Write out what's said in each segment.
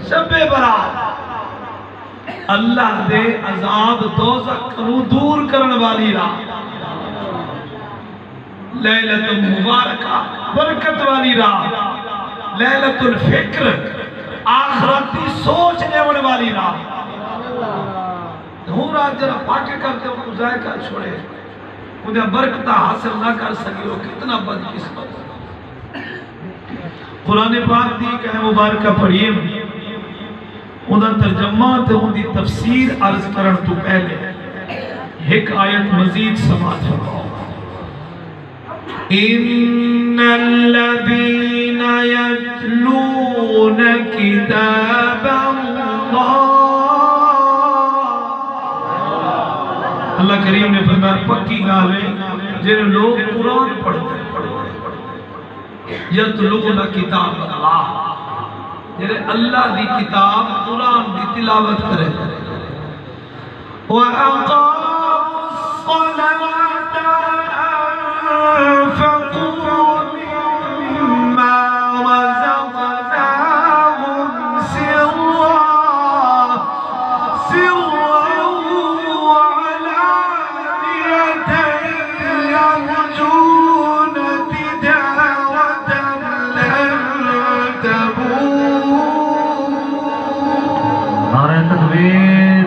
شب برات اللہ دے عذاب دوزخ نو دور کرن والی رات، لیلۃ مبارکہ برکت والی رات، لیلۃ الفکر آخرتی سوچ لیون والی رات۔ ہوں رات جرا پاکے کرتے ہو ضائع کر چھوڑے، انہیں برکتہ حاصل نہ کر سکی ہو، کتنا بدقسمت۔ قرآن پاک دی کہ مبارکہ پڑھیے، انہیں ترجمہ تے ان دی تفسیر عرض کرن تو پہلے ایک آیت مزید سماعت فرماؤ۔ ان الذین یتلون کتاب اللہ کریم نے فرمایا پکی گالے جنہیں لوگ قرآن پڑھتے یتلون کتاب اللہ، جنہیں اللہ دی کتاب قرآن دی تلاوت کرے، وَأَقَامُوا الصَّلَاةَ وَأَنفَقُوا مِمَّا رَزَقْنَاهُمْ سِرًّا وَعَلَانِيَةً يَرْجُونَ تِجَارَةً لَّن تَبُورَ۔ نعرہ تکبیر،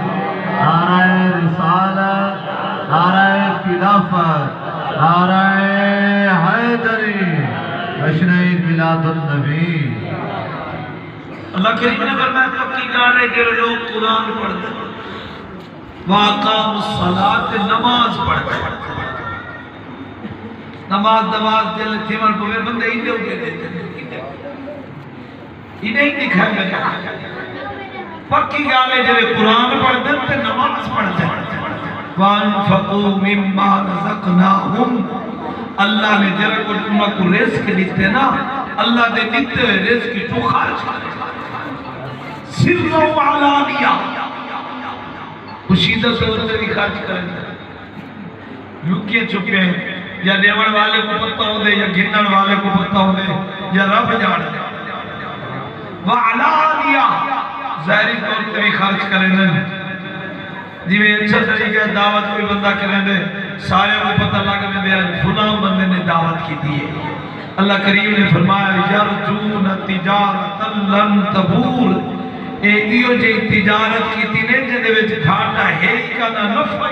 نعرہ رسالت، نعرہ خلافت، نعرہ حیدری، جشن میلاد النبی۔ اللہ کریم نے فرمایا پکی گانے کے لوگ قرآن پڑھتے، وَأَقَامُوا الصَّلَاةَ نماز پڑھتے، نماز دل تھیمن پوے بندے ہی لے ہوئے دیتے انہیں ہی دکھائے گا پکی گانے جلے قرآن پڑھتے تے نماز پڑھتے۔ وَأَنفَقُوا مِمَّا رَزَقْنَاهُمْ، اللہ نے جرے کو تمہیں کو رزق دیتے نا، اللہ دے دیتے ہوئے رزق تو خارج کرے، سِرًّا وَعَلَانِيَةً، پوشیدہ صورت سے بھی خارج کریں، لکیے چھپے یا دیوڑ والے کو پتہ ہو دے یا گھنن والے کو پتہ ہو دے یا رب جاڑ دے، وَعَلَانِيَةً ظاہری طور سے بھی خارج کریں دیں، جی میں اچھا طریقہ دعوت کوئی بندہ کریں دے سارے کو پتہ لگا میں دے فلاں بندے نے دعوت کی دیئے۔ اللہ کریم نے فرمایا یرجون تجارت لن تبور، ایو جے تجارت کی تینے جنہے وچ گھاٹا ہے کا نہ نفع،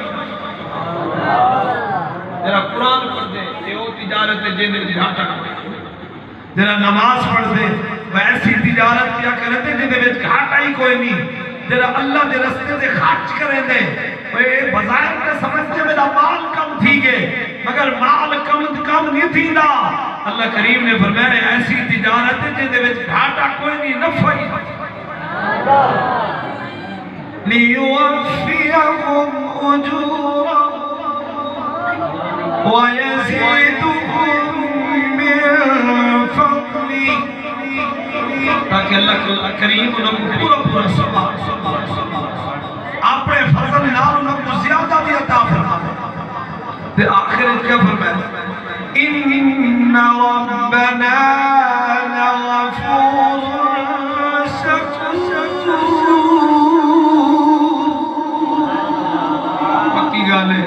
جرا قرآن پڑھ دے ایو تجارت جنہے وچ گھاٹا نہ جرا نماز پڑھ دے ویسی تجارت کیا کرتے جنہے وچ گھاٹا ہی کوئی نہیں، جرا اللہ دے رستے سے خرچ کریں دے، بظاہر نے سمجھتے میرا مال کم تھی گے مگر مال کم نہیں تھی دا، اللہ کریم نے فرمایا ایسی تجارت ہے جنہے وچ گھاٹا کوئی نہیں نفع ہی۔ لِيُوَفِّيَهُمْ أُجُورَهُمْ وَيَزِيدُهُمْ مِنْ فَضْلِهِ، تاکہ اللہ کریم انہوں پورا سبا اپنے فضل نال انہوں کو زیادہ بھی عطا فرما دے۔ آخر کیا فرمائے اِنَّ رَبَّنَا لَغَفُورٌ شَكُورٌ، پکی گالے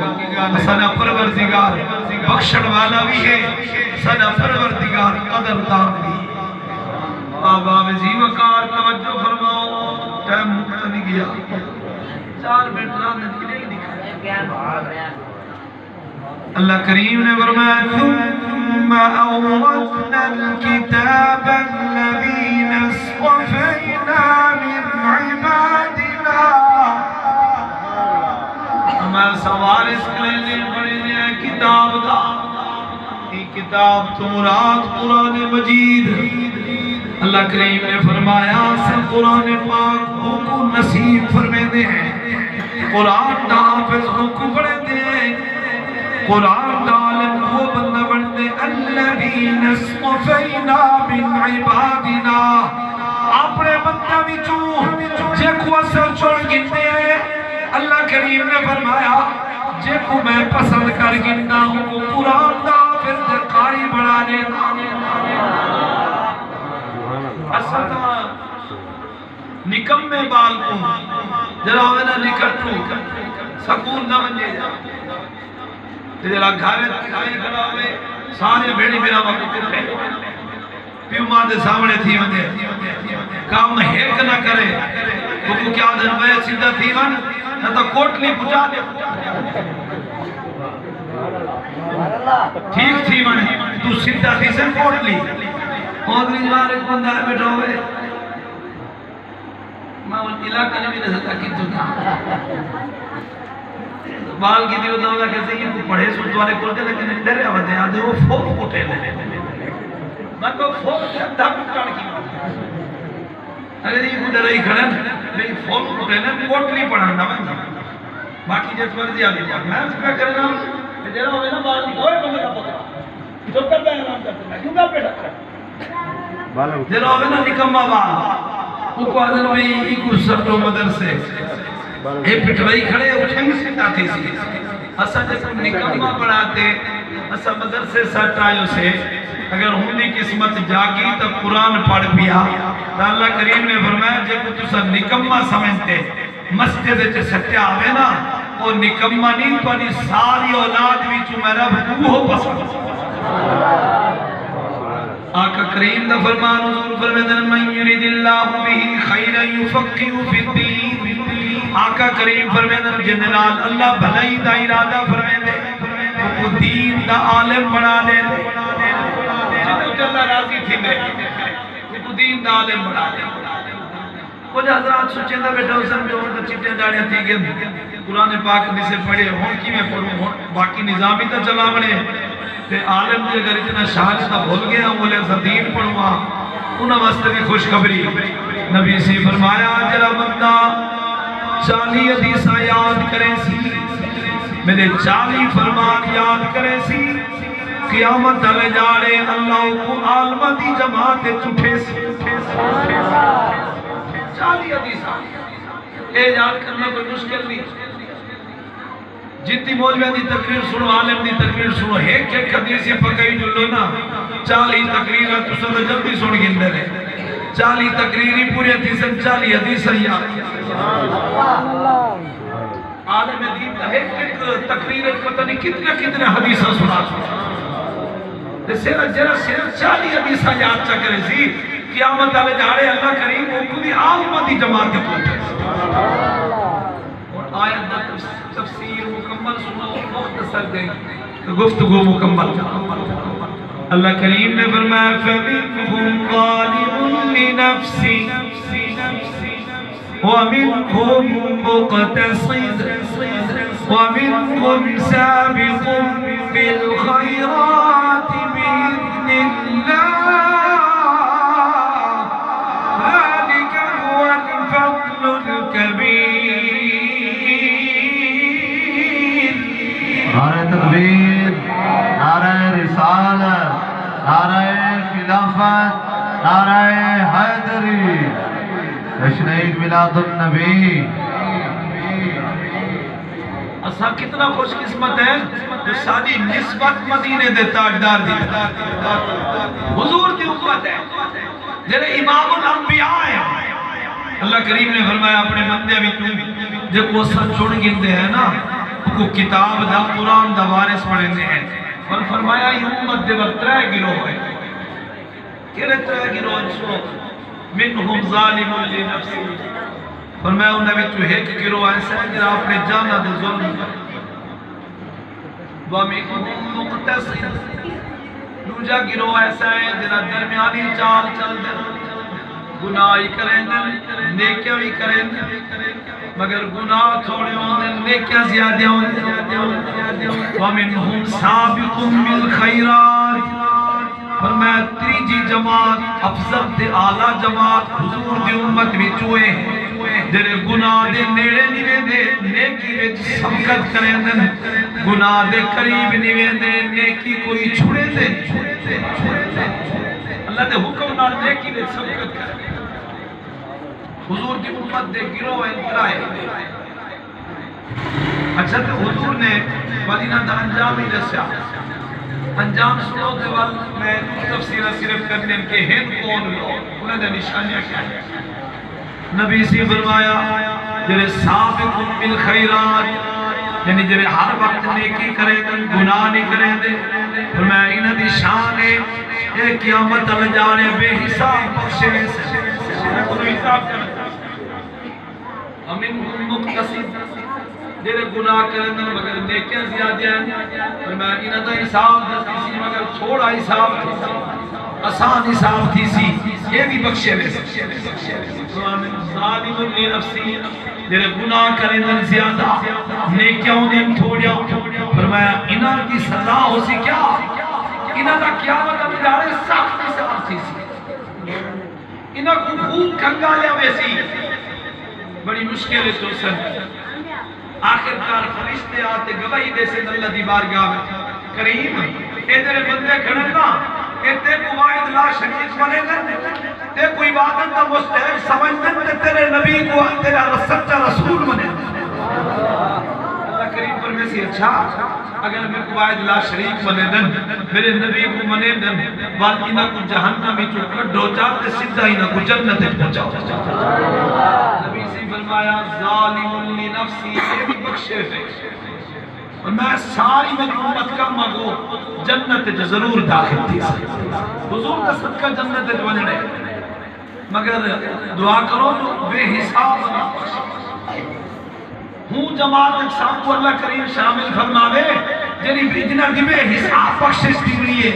سنا پروردگار بخشن والا بھی ہے، سنا پروردگار قدردان بھی۔ آباب زیوکار توجہ فرماؤ، ٹائم مکتا نہیں گیا، 4 منٹ راندن کے لئے دکھا۔ اللہ کریم نے فرمایا ثم أورثنا الكتاب الذين اصطفينا من عبادنا، ہمیں سوال اس کے لئے پڑھے لئے کتاب دا، یہ کتاب تورات قرآن مجید، اللہ کریم نے فرمایا سن قرآن پاک کو نصیب فرمے دے ہیں، قرآن نافذ کو پڑھے دے ہیں، قرآن عالم کو بندہ بڑھتے الذین اصطفینا من عبادنا، اپنے بندہ بھی جے کو اثر چھوڑ گنتے ہیں، اللہ کریم نے فرمایا جے کو میں پسند کر گننا ہوں کو قرآن نافذ قاری بڑھانے ستا نکمے بال کو جرا ہوئے نا نکٹو سکون نہ بنجے جا جرا گھارے آئی کھڑا ہوئے سارے بھیڑی میرا وقت کرتے پیو ماں دے سامنے تھی ونجے کام ہیک نہ کرے تو کیا دن بے سیدھا تھی ون نہ تو کوٹلی پجا دے ٹھیک تھی ون تو سیدھا تھی سے کوٹلی اور ریجوار ایک بندہ ہے بیٹھا ہوئے میں ان علاقہ نے بھی نہیں سکتا کی تھا بال کی دیو داؤں گا کیسے یہ کو پڑھے سوچ والے کھولتے لیکن اندر ہے ودے آدھے وہ فوق اٹھے لے میں تو فوق سے ادھا پکڑ کی اگر یہ کو ڈرائی کھڑن میں فوق اٹھے لے کوٹلی پڑھانا میں باقی جس مرضی آگے جا میں فکر کرنا جیرا ہوئے نا بال کی ہوئے بندے کا پکڑا جو کر بے اعلان کرتے ہیں کیوں کا پیٹا کرا جیرا ہوئے نا نکمہ بال وہ کو آدھر میں ایک سر و مدرسے اے پٹھوائی کھڑے اٹھیں سے آتے سی اسا جب نکمہ پڑھاتے اسا مدرسے سٹ آئیو سے اگر ہونی قسمت جاگی تو قرآن پڑھ پیا تو اللہ کریم نے فرمایا جب تو سا نکمہ سمجھتے مسجد چے سٹیا آوے نا وہ نکمہ نہیں تو انہی ساری اولاد بھی چو میرا بھو پسند آقا کریم دا فرمان حضور فرمیدن من یرید اللہ بھی خیر یفقہ فی الدین آقا کریم فرمیدن جنرال اللہ بھلائی دا ارادہ فرمیدے وہ دین دا عالم بنا دے جنہوں اللہ راضی تھی میں وہ دین دا عالم بنا دے کچھ حضرات سوچیں دا بیٹا حسن جو ان کا چٹے داڑیاں تھی گئے قرآن پاک میں سے پڑھے ہون کی میں پڑھوں باقی نظامی تا چلا بڑے تے عالم دے اگر اتنا شاہدہ بھول گیا بولے ایسا دین پڑھوا انہاں واسطے بھی خوشخبری نبی سے فرمایا جرا بندہ 40 حدیثاں یاد کرے سی میرے 40 فرمان یاد کرے سی قیامت علی جاڑے اللہ کو عالمہ دی جماعت چھٹے سی 40 حدیثاں اے یاد کرنا کوئی مشکل نہیں جتنی مولویاں دی تقریر سنو عالم دی تقریر سنو ایک ایک حدیثی پکائی جلو نا 40 تقریرہ تو سب جلدی سن گندے رہے 40 تقریری پوری حدیثاں 40 حدیثاں یا عالم دین کا ایک ایک تقریر پتہ نہیں کتنے حدیثاں سنا صرف 40 حدیثاں یاد چکرے سی قیامت علی جاڑے اللہ کریم وہ بھی عالمہ دی جماعت پہنچے اور آیت دا تفسیر مکمل سنو مختصر گئی گفتگو مکمل اللہ کریم نے فرمایا فَمِنْهُمْ ظَالِمٌ لِنَفْسِهِ وَمِنْهُمْ مُقْتَصِدٌ وَمِنْهُمْ سَابِقٌ بِالْخَيْرَاتِ بِإِذْنِ اللَّهِ ذَلِكَ هُوَ الْفَضْلُ الْكَبِيرُ نعرہ تکبیر، نعرہ رسالت، نعرہ خلافت، نعرہ حیدری، جشن عید میلاد النبی۔ اسا کتنا خوش قسمت ہے جو ساری نسبت مدینے دے تاجدار دی حضور دی امت ہے جنہیں امام الانبیاء ہے اللہ کریم نے فرمایا اپنے بندے بھی جب وہ سب چھوڑ گندے ہیں نا کو کتاب دا قرآن دا وارث پڑھنے ہیں اور فرمایا یہ امت دے وقت 3 گروہ ہے کہنے 3 گروہ سو منہم ظالم لنفسی فرمایا انہیں بھی تو ایک گروہ ایسا ہے جنہاں اپنے جانہ دے ظلم کر وَمِنْهُمْ مُقْتَصِدٌ دوجا گروہ ایسا ہے جنہاں درمیانی چال چل دے گناہی کریں دے نیکیاں بھی کریں دے مگر گناہ تھوڑے ہونے نیکیاں زیادہ ہونے وَمِنْهُمْ سَابِقٌ بِالْخَيْرَاتِ فرمایا تیجی جماعت افضل دے اعلیٰ جماعت حضور دی امت بھی چوئے جنہیں گناہ دے نیڑے نیوے دے نیکی میں سبقت کریں دے گناہ دے قریب نیوے دے نیکی کوئی چھوڑے دے اللہ دے حکم نال نیکی میں سبقت کریں حضور کی امت دے گروہ انترائے اچھا تو حضور نے مدینہ دا انجام ہی دسیا انجام سنو دے وال میں تفسیر صرف کرنے کے ہن کون لوگ انہیں دے نشانیاں کیا ہے نبی سے فرمایا جرے سابق بالخیرات یعنی جرے ہر وقت نیکی کرے دن گناہ نہیں کرے دے فرمایا انہ دی شان ہے اے قیامت اللہ جانے بے حساب بخشے سے انہوں حساب کرتا امین مقتصد جرے گناہ کرے دن مگر نیکیاں زیادہ ہیں فرمایا انہ دا حساب دا کسی مگر چھوڑا حساب تھی آسان حساب تھی سی یہ بھی بخشے میں ظالم لنفسی جرے گناہ کریں دن زیادہ نیکیاں دن تھوڑیا فرمایا انہاں کی سزا ہو سی کیا انہاں دا قیامت اب جارے سخت حساب تھی سی انہاں کو خوب کھنگا لیا ویسی بڑی مشکل ہے تو سن آخرکار فرشتے آتے گواہی دے سے اللہ دی بارگاہ میں کریم اے تیرے بندے کھڑے نا اے تے کو واحد لا شریک بنے گا تے کوئی عبادت کا مستحق سمجھتے تے تیرے نبی کو تیرا سچا رسول بنے اللہ کریم پر میں سے اچھا اگر میں کو واحد لا شریک بنے دن میرے نبی کو منے دن باقی نہ کو جہنمی جو کڈو چاہتے سدھا ہی نہ کو جنت پہنچاؤ نبی سے فرمایا ظالم لنفسی یہ بھی بخشے ہے اور میں ساری میں امت کا مگو جنت جو ضرور داخل تھی حضور کا صدقہ جنت جو بنے مگر دعا کرو تو بے حساب ہوں جماعت اقسام کو اللہ کریم شامل فرماوے جنہی بھیجنا کی بے حساب بخشش کی لیے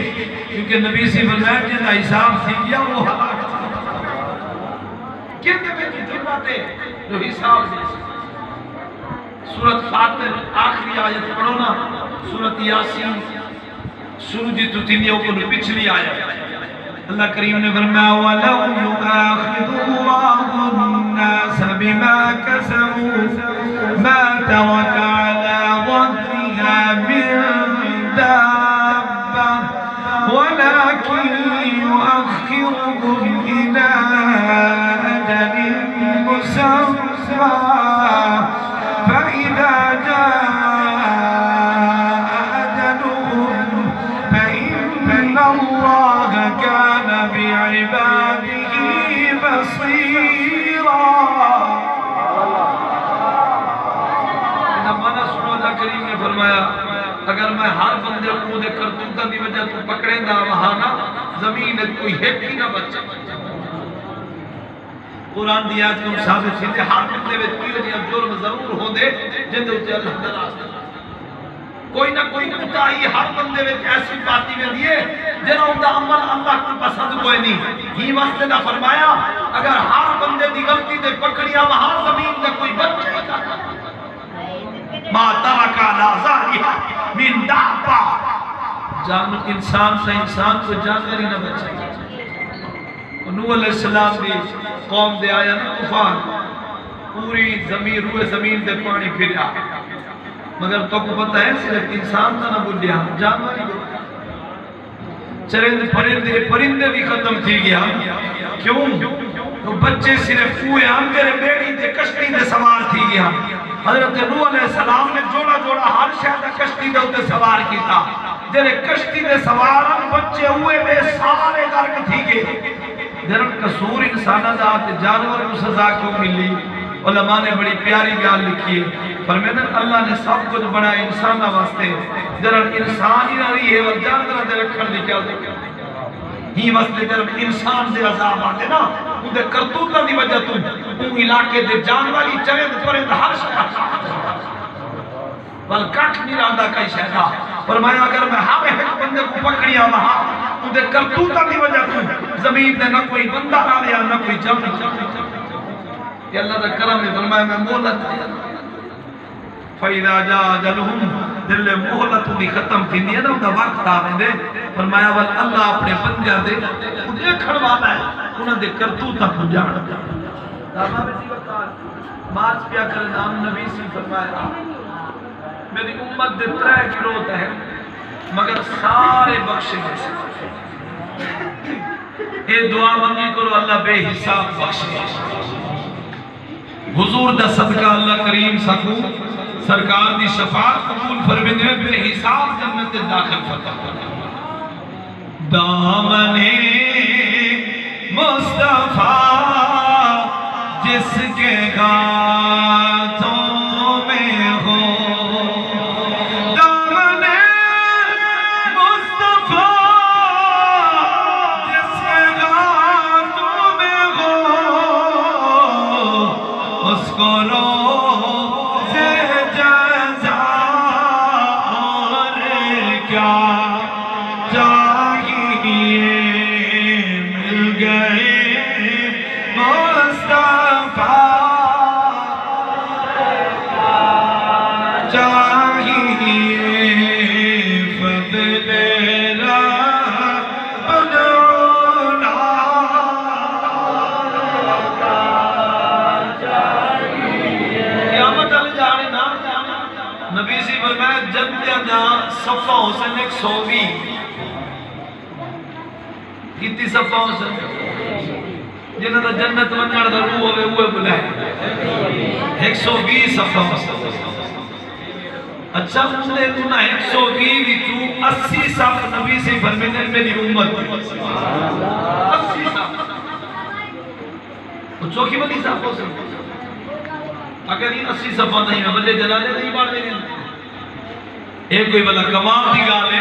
کیونکہ نبی سے فرمایا جنہا حساب سی گیا وہ ہلاک کتنے میں جنتے جو حساب سی سورت فاتر آخری آیت پڑھو نا سورت یاسین سورجی تو تینیوں کو پچھلی آیت اللہ کریم نے فرمایا وَلَوْ يُؤَاخِذُ اللَّهُ النَّاسَ بِمَا كَسَبُوا مَا تَرَكَ عَلَى ظَهْرِهَا مِن دَابَّةٍ وَلَكِنْ يُؤَخِّرُهُمْ إِلَى أَجَلٍ مُّسَمًّى فَإِذَا جَاءَ أَجَلُهُمْ فَإِنَّ اللَّهَ كَانَ بِعِبَادِهِ بَصِيرًا مانا سنو اللہ کریم نے فرمایا اگر میں ہر بندے کو دے کرتوتا دی وجہ تو پکڑیں گا وہاں نا زمین ہے کوئی ہیک ہی نہ بچے قرآن دی آیت کو ثابت تھی کہ ہر بندے میں کوئی وجہ جرم ضرور ہو دے جن دے اچھے اللہ دراز کوئی نہ کوئی کتائی ہر بندے میں ایسی باتی میں دیئے جنہوں ان دا عمل اللہ کو پسند کوئی نہیں ہی وقت نے فرمایا اگر ہر بندے دی غلطی دے پکڑیا وہاں زمین دے کوئی بچے ما ترکا لا ظاہرہ من دعبا جانور انسان سے انسان کو جانور ہی نہ بچے نوح علیہ السلام دی قوم دے آیا نا طوفان پوری زمین روئے زمین دے پانی پھریا مگر تو کو پتہ ہے صرف انسان تھا نہ بلیا جانور ہی چرند پرندے بھی ختم تھی گیا کیوں تو بچے صرف ہوئے ہم تیرے بیڑی دے کشتی دے سوار تھی گیا حضرت نوح علیہ السلام نے جوڑا جوڑا ہر شہدہ کشتی دے ہوتے سوار کی تھا جنہیں کشتی دے سوارن بچے ہوئے بے سارے غرق تھی گئے جنہوں قصور انسانہ ذات جانور کو سزا کیوں ملی علماء نے بڑی پیاری گال لکھی ہے فرمیدن اللہ نے سب کچھ بڑا انسانہ واسطے جنہوں انسان ہی نہ رہی ہے اور جانور دے رکھن دی کیا دے ہی واسطے جنہوں انسان دے عذاب آتے نا ان دے کرتوتہ دی وجہ تو ان علاقے دے جانوری چرند پرند ہر شکا بل کٹ نہیں رہا کئی شہدہ فرمایا اگر میں ہمیں ایک بندے کو پکڑیا وہاں ان دے کرتوتہ دی وجہ تو زمین دے نہ کوئی بندہ نہ لیا نہ کوئی جمع یہ اللہ دا کرم نے فرمایا میں مہلت دیا فَإِذَا جَاءَ أَجَلُهُمْ دل مہلت بھی ختم تھی نہیں ہے نا ان دا وقت آنے دے فرمایا وَل اللہ اپنے بندے دے انہیں کھڑوانا ہے انہیں دے کرتوتہ کو جانا داما میں سی وقت مارچ پیا کر نام نبی سی فرمایا میری امت دے 3 گروہ ہے مگر سارے بخشے میں اے دعا منگی کرو اللہ بے حساب بخشے حضور دا صدقہ اللہ کریم سکو سرکار دی شفاعت قبول فرمینے بے حساب جنت داخل فرمائے دامن مصطفیٰ جس کے ہاتھوں میں ہو، دامن مصطفیٰ جس کے ہاتھوں میں ہو، اس کو روزے جزا اور کیا چاہیے، مل گئے مصطفیٰ چاہیے، فضل رب العلا قیامت والے جانے نا نبی سی فرمایا جنتیاں دا صفہ حسن 120 کتنی صفہ حسن جنہ دا جنت ونجھڑ دا روح ہوئے ہوئے بلائے 120 صفہ حسن۔ اچھا انہیں انہا 120 وچوں 80 صفہ نبی سی فرمایا میری امت 80 صفہ وہ چوکی بلی صفہ حسن اگر یہ 80 صفحہ نہیں ہے بلے جلالے نہیں بار دیں گے۔ ایک کوئی بلا کمال دی گالے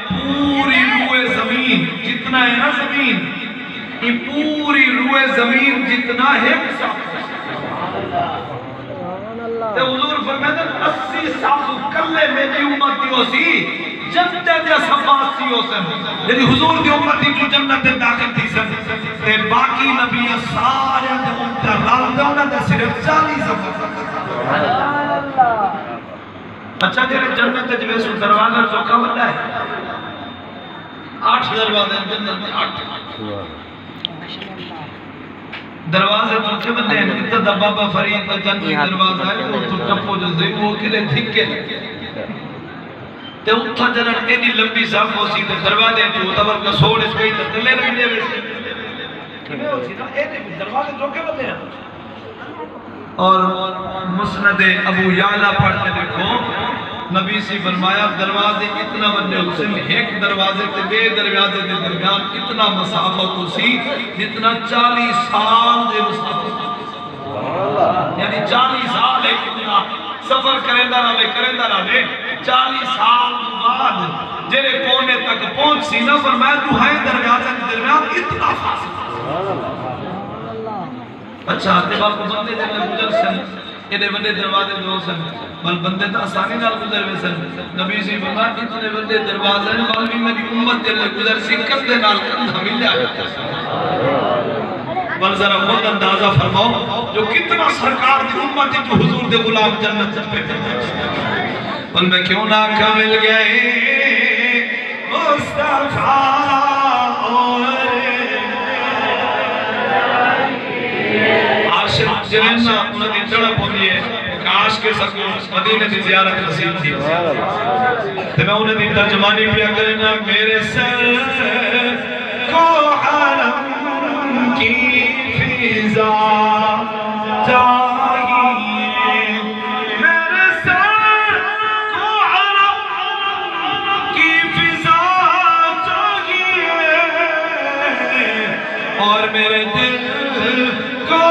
پوری روح زمین جتنا ہے نا زمین، یہ پوری روح زمین جتنا ہے تو حضور فرماتے ہیں 80 صفحہ کلے میری امت دیو سی جنت دیا صفحہ 80 ہو سن، لیکن حضور دی امت دی جو جنت داخل تھی سن تے باقی نبی سارے دے امتہ رال دے انہاں دے صرف 40 صفحہ۔ اچھا جنہیں جنت جوے سو دروازہ چوکا بندہ ہے 8 دروازے جنت میں 8 دروازے چوکے بندے ہیں اتنا دبابا فرید کا جنت دروازہ ہے وہ تو ٹپو جو زی وہ کلے دھکے تے اتھا جنن اینی لمبی صاحب ہو سی دروازے جو تبر کا سوڑ اس کوئی تلے رہنے ویسے دروازے چوکے بندے ہیں۔ اور مسند ابو یعلا پڑھتے دیکھو نبی سی فرمایا دروازے اتنا بندے حسن ایک دروازے تے بے دروازے دے درمیان اتنا مسافت اسی جتنا 40 سال دے مسافت، یعنی 40 سال ہے کتنا سفر کرندہ رہے 40 سال بعد جنہیں کونے تک پہنچ سی نہ فرمایا تو ہے دروازے دے درمیان اتنا فاصلہ۔ اچھا اتباق کو بندے جنہیں گزر سن ادھے بندے دروازے دو سن بل بندے تا آسانی نال گزر ہوئے سن، نبی سی فرمایا اتنے بندے دروازے بل بھی میری امت جنہیں گزر سی کندھے نال کندھا مل جائے۔ بل ذرا خود اندازہ فرماؤ جو کتنا سرکار دی امت جو حضور دے غلام جنت پہ بل میں کیوں نہ مل گئے مصطفیٰ جنہاں انہوں نے تڑپ ہوئی ہے کاش کے سکو مدینہ دی زیارت نصیب تھی تو میں انہیں دی ترجمانی پیا کرنا میرے سر کو حرم کی فضا چاہیے، میرے سر کو حرم کی فضا چاہیے اور میرے دل کو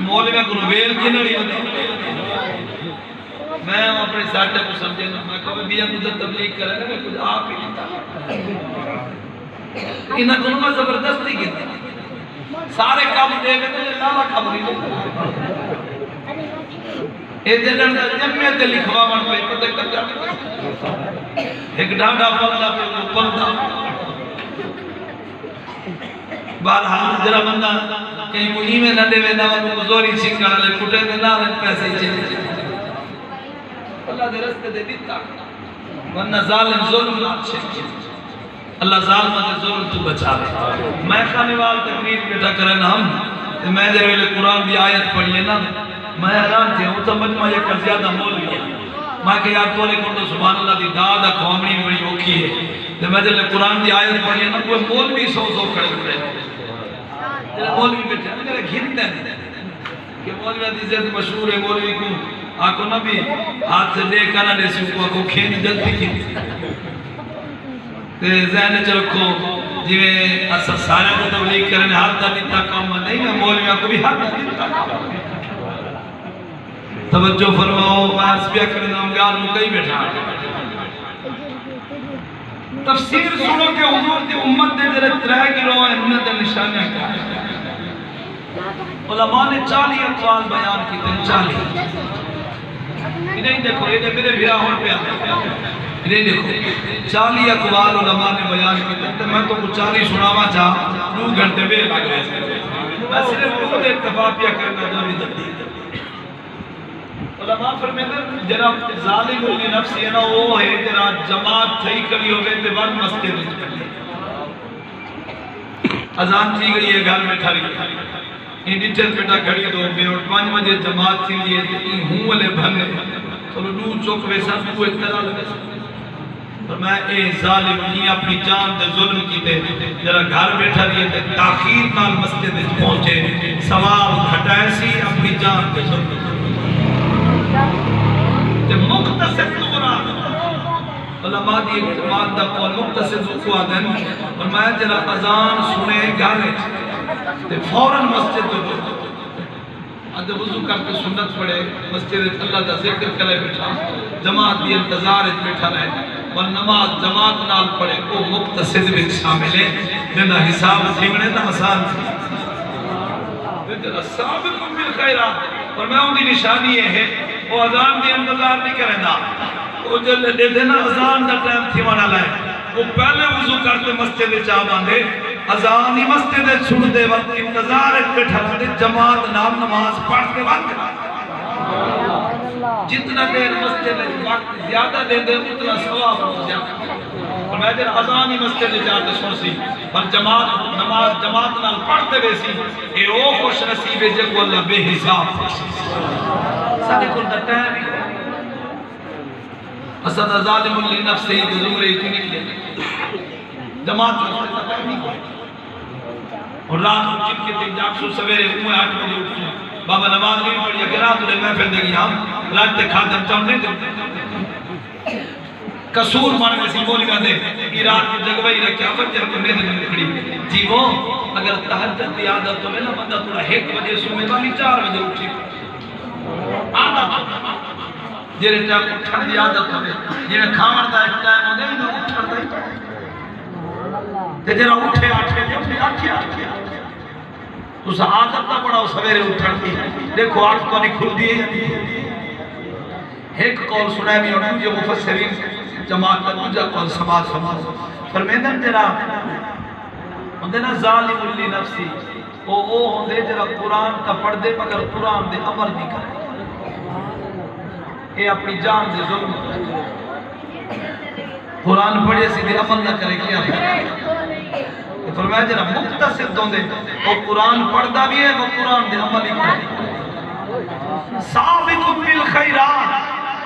مولوی کو ویل کھلڑی ہوتی میں اپنے ساتھے کو سمجھے میں کہا بھی یہ مجھے تبلیغ کرے گا میں کچھ آپ ہی نہیں تھا انہاں کو میں زبردستی کی سارے کام دے میں تو لالا خبری نہیں اے جنن جمعے تے لکھوا من پہ پتہ کر ایک ڈاڈا پلدا پہ پلدا بہرحال جرا بندہ کہیں کوئی میں نہ دے وے نہ مزوری چھکڑ لے کٹے دے نہ پیسے چلے اللہ دے راستے دے دیتا ورنہ ظالم ظلم نہ چھک اللہ ظالم دے ظلم تو بچا لے میں خانے وال تقریر بیٹا کرن ہم میں دے ویلے قرآن دی آیت پڑھیے نا میں حیران تھے وہ تو مجمع یہ کر زیادہ مول لیا میں کہ یار تولے کون تو سبحان اللہ دی دادا قومنی بھی بڑی اوکھی ہے تو میں جب قرآن دی آیت پڑھی ہے نا کوئی مولوی سو کھڑے ہوئے مولوی بیٹھے ہیں میرے گھنتے ہیں کہ مولوی حدیث مشہور ہے مولوی کو آکو نبی ہاتھ سے لے کر نہ لے سی کو کھینی جلدی کی تے ذہن چلکو جی میں اصلا سارے کو تبلیغ کرنے ہاتھ دلی تک کام نہیں ہے مولوی کو بھی ہاتھ دلی تک کام توجہ فرماؤ میں اسبیہ کرنے نامگار مکئی بیٹھا تفسیر سنو کہ حضور دی امت دے جرے 3 کلو اہمیت نشانیاں کیا علماء نے 40 اقوال بیان کی تھے 40 انہیں دیکھو یہ میرے بھیرا ہون پہ آتے انہیں دیکھو 40 اقوال علماء نے بیان کی تھے میں تو کچھ 40 سناوا چاہ 2 گھنٹے بے لگ رہے ہیں میں صرف خود اتفاقیہ کرنا جو بھی تبدیل علماء فرمیتے جناب ظالم علی نفسی ہے نا وہ ہے جناب جماعت صحیح کری ہو گئے تے بعد مسجد میں کری اذان تھی گئی ہے گھر میں کھڑی ان ڈیٹیل بیٹا کھڑی دو بے اور 5 بجے جماعت تھی لیے ان ہوں والے بھنے چلو دو چوک ویسا کو اطلاع لگے اور میں اے ظالم ہی اپنی جان دے ظلم کی تے جرا گھر بیٹھا لیے تے تاخیر نال مسجد میں پہنچے ثواب گھٹائے سی اپنی جان دے ظلم تے مقتصد قرآن علماء دی اعتماد دا قول مقتصد قرآن اور میں جرا اذان سنے گھر تے فوراً مسجد دے ادھے وضو کر کے سنت پڑے مسجد اللہ دا ذکر کرے بیٹھا جماعت دی انتظار بیٹھا رہے اور نماز جماعت نال پڑے وہ مقتصد بھی شامل ہے جنہ حساب سیمنے دا آسان تھی سابقوں بالخیرات اور میں ان دی نشانی یہ ہے وہ اذان دی انتظار نہیں کرے دا وہ جو لے دینا اذان دا ٹائم تھی وانا لائے وہ پہلے وضو کرتے مسجد چاہ باندھے اذان ہی مسجد چھوڑ دے وقت انتظار بیٹھا دے جماعت نام نماز پڑھتے وقت جتنا دیر مسجد وقت زیادہ دے دے اتنا ثواب ہو زیادہ اور میں دیر اذان ہی مسجد جاتے سن سی اور جماعت نماز جماعت نال پڑھتے بیسی اے او خوش نصیب ہے جب اللہ بے حساب سادے کل دا ٹائم ہی اسد ظالم لی نفسی بزور ایتی نکلے جماعت مسجد دا ٹائم ہی اور رات کو چپ کے تک جاگ سو سویرے 8 بجے اٹھوں بابا نماز نہیں پڑھی کہ رات نے محفل دے گیا ہم رات تے خاتم چم نہیں دے قصور مان کے سی بول گا دے کہ رات کو جگوئی رکھیا فجر کو میں دن کھڑی جی وہ اگر تہجد دی عادت تو نا بندہ تھوڑا 1 بجے سونے والی 4 بجے اٹھی عادت جڑے ٹائم اٹھن دی عادت ہوے جڑے کھاون دا ایک ٹائم ہوندا ہے نا اٹھن دا تے جڑا اٹھے 8 بجے اٹھیا تو عادت نہ بڑھاؤ سویرے اٹھن کی دیکھو آنکھ تو نہیں کھل دیے ایک قول سنائے بھی ہونا جو مفسرین جماعت کا دوجہ قول سماج فرمیدن جرا ہوندے نا ظالم لی نفسی او ہوندے جرا قرآن تا پڑھ دے مگر قرآن دے عمل نہیں کرے اے اپنی جان دے ظلم قرآن پڑھے سی دے عمل نہ کرے کیا فرمایا جنہ مقتصد دوں دے وہ قرآن پڑھدا بھی ہے وہ قرآن دے عمل ہی کرے سابق بالخیرات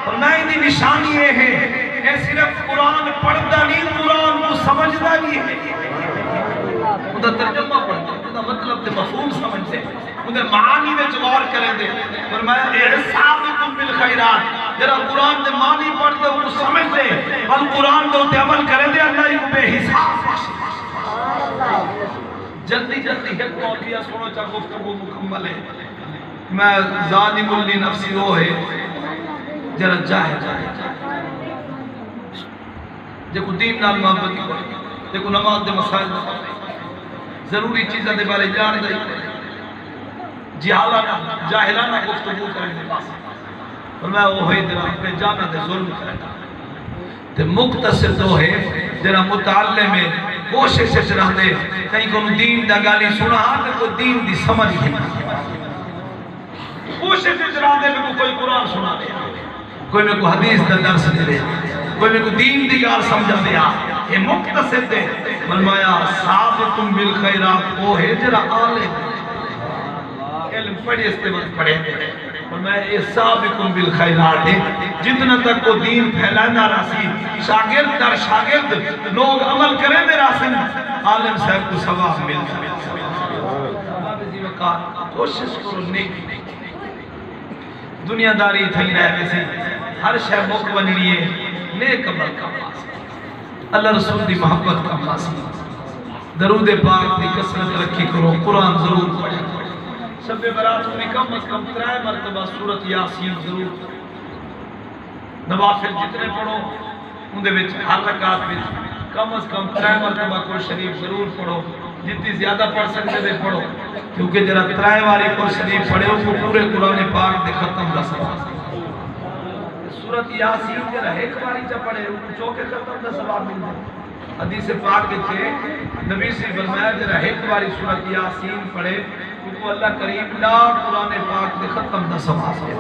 فرمایا دی نشانی یہ ہے کہ صرف قرآن پڑھدا نہیں قرآن کو سمجھدا بھی ہے انہا ترجمہ پڑھتے انہا مطلب دے مفہوم سمجھتے انہا معانی میں جوار کریں دے فرمایا اے سابق بالخیرات جنہ قرآن دے معنی پڑھتے وہ سمجھتے اور قرآن دے عمل کریں دے اللہ ہی بے حساب جلدی جلدی ہے قولیہ سنو چاہ گفتگو مکمل ہے میں ظالم لی نفسی وہ ہے جرا جاہے دیکھو دین نال محبتی کو دیکھو نماز دے مسائل ضروری چیزیں دے بارے جان دے جاہلانہ گفتگو کریں دے پاس اور میں وہ ہے جرا اپنے جانا دے ظلم کریں تے مقتصد وہ ہے جرا متعلم میں کوشش رہ دے کہیں کو دین دا گالی سنا تے کوئی دین دی سمجھ ہے کوشش رہ دے میں کوئی قرآن سنا دے کوئی میں کو حدیث دا درس دے دے کوئی میں کو دین دی گال سمجھا دیا یہ مقتصد دے فرمایا سابقم بالخیرات وہ ہے جرا آلے علم پڑھی اس پہ وقت پڑھے اور میں سابقون بالخیرات ہے جتنا تک وہ دین پھیلانا راسی شاگرد در شاگرد لوگ عمل کریں دے راسی عالم صاحب کو ثواب مل جائے کوشش کرو نیک دنیا داری تھئی رہے ویسے ہر شے موقع بننی ہے نیک عمل کا پاس اللہ رسول دی محبت کا پاس درود پاک دی کثرت رکھی کرو قرآن ضرور پڑھیں شب برات میں کم از کم 3 مرتبہ سورت یاسین ضرور نوافل جتنے پڑھو ان دے وچ ہر رکعت وچ کم از کم 3 مرتبہ قرآن شریف ضرور پڑھو جتنی زیادہ پڑھ سکتے دے پڑھو کیونکہ جرا 3 باری قرآن شریف پڑھے اس کو پورے قرآن پاک دے ختم دا ثواب سورت یاسین جرا ایک باری چا پڑھے چوکے ختم دا ثواب مل جائے حدیث پاک وچ نبی سے فرمایا جرا ایک باری سورت یاسین پڑھے کیونکہ اللہ کریم لا قرآن پاک دے ختم دا ثواب ہے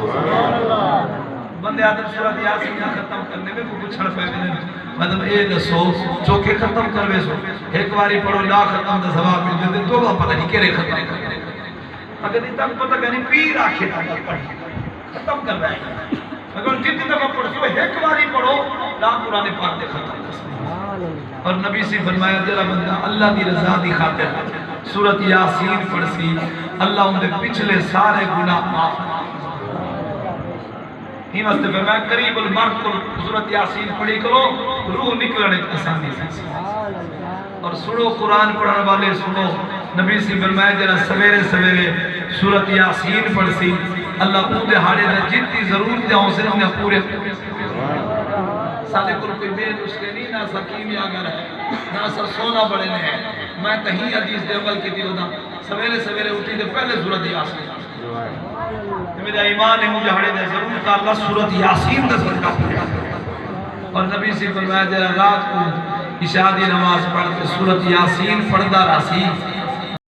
بندے آدم سورت یاسین نہ ختم کرنے میں کوئی پوچھڑ پہ ملے مطلب اے دسو چوکے ختم کروے سو ایک باری پڑھو لا ختم دا ثواب مل جائے تو وہ پتہ نہیں کہرے ختم کرے اگر نہیں تک پتہ کہ نہیں پیر آکھے تک پڑھی ختم کر رہا ہے اگر جتنی دفعہ پڑھو ایک باری پڑھو لا قرآن پاک دے ختم دا ثواب اور نبی سے فرمایا جرا بندہ اللہ دی رضا دی خاطر سورت یاسین پڑھسی اللہ ان دے پچھلے سارے گناہ معاف ہی واسطے فرمایا قریب المرء کو سورت یاسین پڑھی کرو روح نکلنے آسانی سے اور سنو قرآن پڑھنے والے سنو نبی سے فرمایا جرا سویرے سویرے سورت یاسین پڑھسی اللہ ان دے ہاڑے دے جتنی ضرورت ہوں سے انہیں پورے سالے کل کوئی بے نسخے نہیں نہ سکیمی آگر ہے نہ سر سونا بڑے نے ہے میں کہیں حدیث دے عمل کی دیو دا سویرے سویرے اٹھی دے پہلے سورت یاسین میرا ایمان ہے مجھے ہڑے دے ضرور کا اللہ سورت یاسین دا صدقہ پڑھا اور نبی سے فرمایا جرا رات کو عشاء دی نماز پڑھ کے سورت یاسین پڑھدا راسی